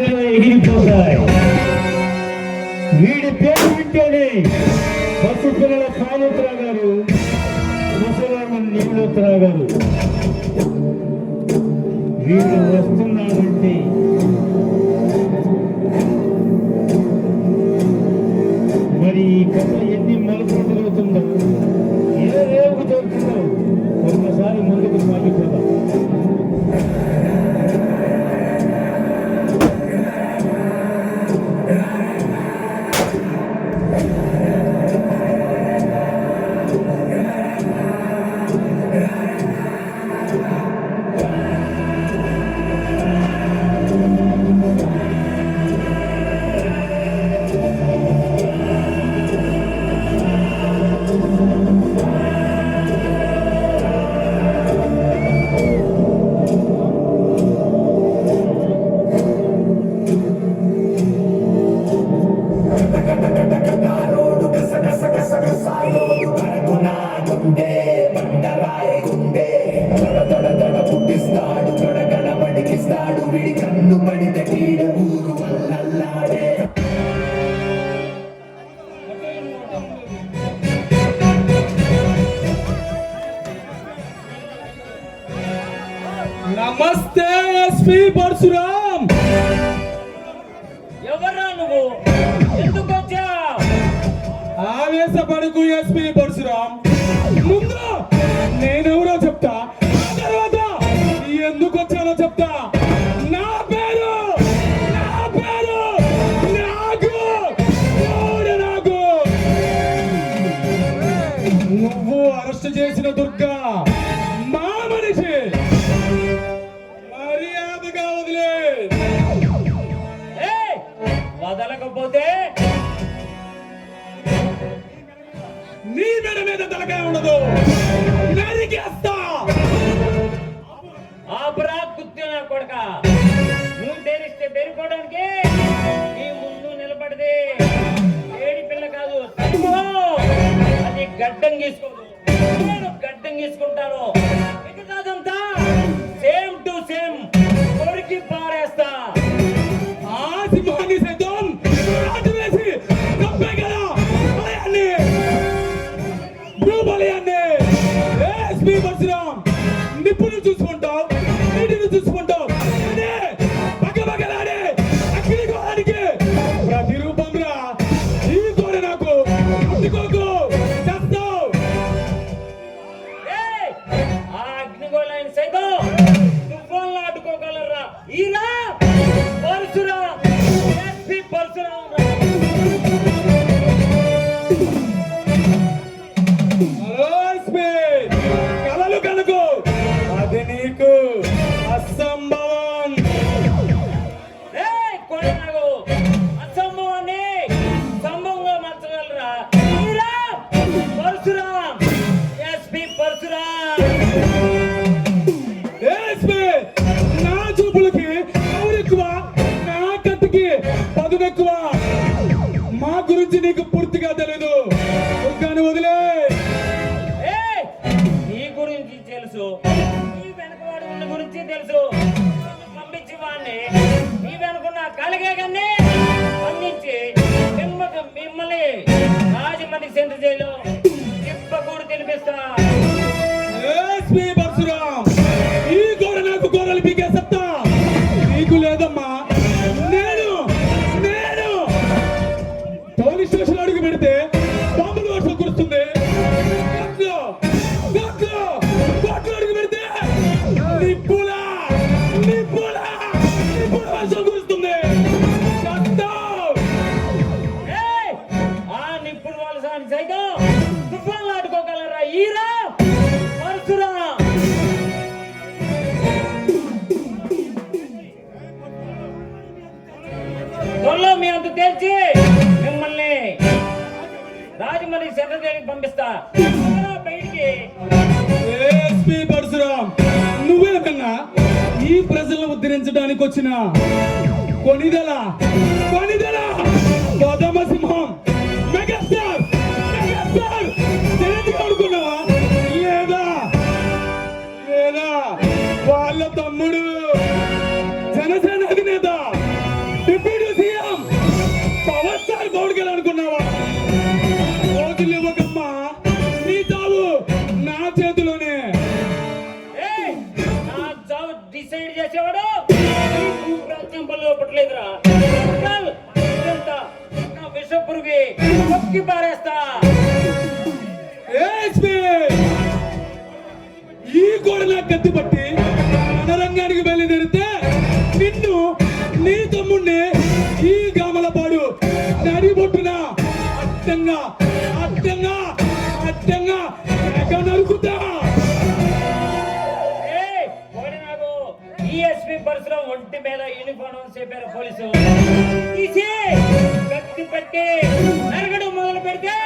గాలిలో ఎగిరిపోతాయి. వీడి పేరు వింటేనే పసు పిల్లల పాలు త్రాగారు, ముసలామ నీళ్లు త్రాగారు. వీడు వస్తున్నాడంటే మరి ఈ కథ ఎన్ని మలుపులు తిరుగుతుందో, ఏ రేవుకు దొరుకుతుందో ఒక్కసారి ముందుకు సాగిపోదాం. నమస్తే ఎస్పీ పరశురామ్. ఎవరా నువ్వు? ఎందుకు వచ్చావు? ఆవేశపడకు ఎస్పీ పరశురామ్. ముందు నేనెవరో చెప్తా, తర్వాత ఎందుకు వచ్చానో చెప్తా. నా పేరు నాగు. నువ్వు అరెస్ట్ చేసిన దుర్గా మా మనిషి. మర్యాదగా వదిలే. వదలకపోతే నీ మెడ మీద తలకాయ ఉండదు, నరికేస్తా. ఆపరా కుత్తిన కొడక. నువ్వు తెరిస్తే పెరుకోవడానికి నీ ముందు నిలబడితే ఏడి పిల్ల కాదు, అది గడ్డం గీసుకోదు. నేను గడ్డం గీసుకుంటాను. మిగతాదంతా సేమ్ టు సేమ్ కొరికి పారేస్తా. ఆ సింహాన్ని సైతం రాటు వేసి తప్పే కదా బలయాన్ని. ఎస్పీ పరశురామ్, నిప్పులు చూసుకుంటావు, నీటిని చూసుకుంటావు, బగబగలాడే అగ్నిగోళానికి ప్రతిరూపం రా. ఈ కోడ నాకు ముట్టుకోకు, చేస్తావు. ఆ అగ్నిగోళాన్ని సైతం తుఫాన్లు అడ్డుకోగలరా? ఈరా పరశురామ్, ఎస్పీ పరశురామ్. కలలు కనుకో, అది నీకు అసంభవం. కొడనాగు అసంభవాన్ని సంభవంగా మార్చగలరా? ఈరా పరశురామ్, ఎస్పీ పరశురామ్. నా చూపులకి ఎక్కువ, నా కత్తికి పదునెక్కువ. మా గురించి నీకు పూర్తిగా తెలీదు. కానీ వదిలే. నీ గురించి తెలుసు, నీ వెనకవాడు ఉన్న గురించి తెలుసు. పంపించి వాడిని నీ వెనుకున్న కలిగే కానీ స్పందించి మిమ్మల్ని రాజమండ్రి సెంట్రల్ జైలు తిప్పకూడు తినిపిస్తా. ఎస్పీ పరశురామ్, ఈ గోడ నాకు గోడలు పీకే సత్తా నీకు లేదమ్మా. నేను పోలీస్ స్టేషన్ అడుగు పెడితే బాంబులు వర్షం కురుస్తుంది. కోట్లు అడుగు పెడితే నిప్పుల వర్షం కురుస్తుంది. ఆ నిప్పుడు వాళ్ళ సైతం తుఫాన్లు ఆడుకోగలరా? ఈరా పరశురామ్. త్వరలో మీ అంత తేల్చి మిమ్మల్ని రాజమండ్రి సెంట్రల్ జైలుకి పంపిస్తా. బయటికి. ఎస్పీ పరశురామ్, నువ్వే కన్నా ఈ ప్రజలను ఉద్ధరించడానికి వచ్చిన కొనిదల పదమ సింహం మెగాస్టార్ అనుకున్నావా? లేదా వాళ్ళ తమ్ముడు జనసేన అధినేత deputy CM power star Pawan Kalyan అనుకున్నావా? రోజులు ఇవ్వకమ్మా, నీ చావు నా చేతిలోనే. ఏయ్, నా చావు డిసైడ్ చేసేవాడు ఈ ప్రత్యంపంలో పట్టలేదురా. చల్, ఇదంతా నా విషపురుగి తొక్కి పారేస్తా. ఏఎస్పీ, ఈ కూడా నా కత్తి పట్టి రణరంగానికి బయలుదేరితే నిన్ను, నీ తమ్ముణ్ణి ఈ గామలపాడు నడిబొట్టున అడ్డంగా అడ్డంగా అడ్డంగా ఎగ నరుకుతా. ఏయ్, ఒకటి నాకు ఈఎస్పీ పరిసరం ఒంటి మీద యూనిఫామ్ చేపారు పోలీసు. తీసి కత్తి పెట్టి నరగడం మొదలు పెడితే